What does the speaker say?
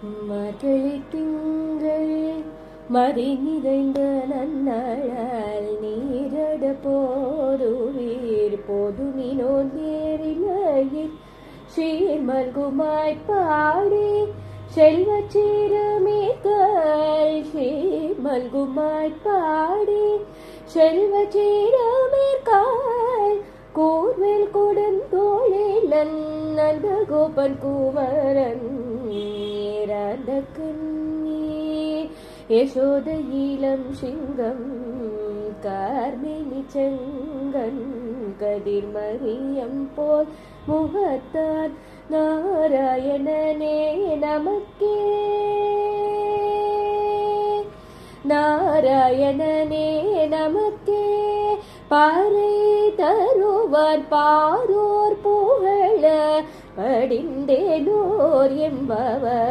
மார்கழி திங்கள் மதி நிறைந்த நன்னாளால் நீரட போதுவீர் போதுமினோ நேரிலையில் சீர்மல்குமாய் பாடி செல்வச் சீரமேற்கால் சீர்மல்குமாய் பாடி செல்வச் சீரமேற்கால் கூர்வேல் கொடுந்தோழிலன் நந்த கோபன் குமரன் ஏராந்த கண்ணி யசோத இளம் சிங்கம் கார்மேனி செங்கன் கதிர்மரியம் போல் முகத்தான் நாராயணனே நமக்கே நாராயணனே நமக்கே பாறை தருவார் பாரோர் புகழ படிந்தேனோர் என்பவர்.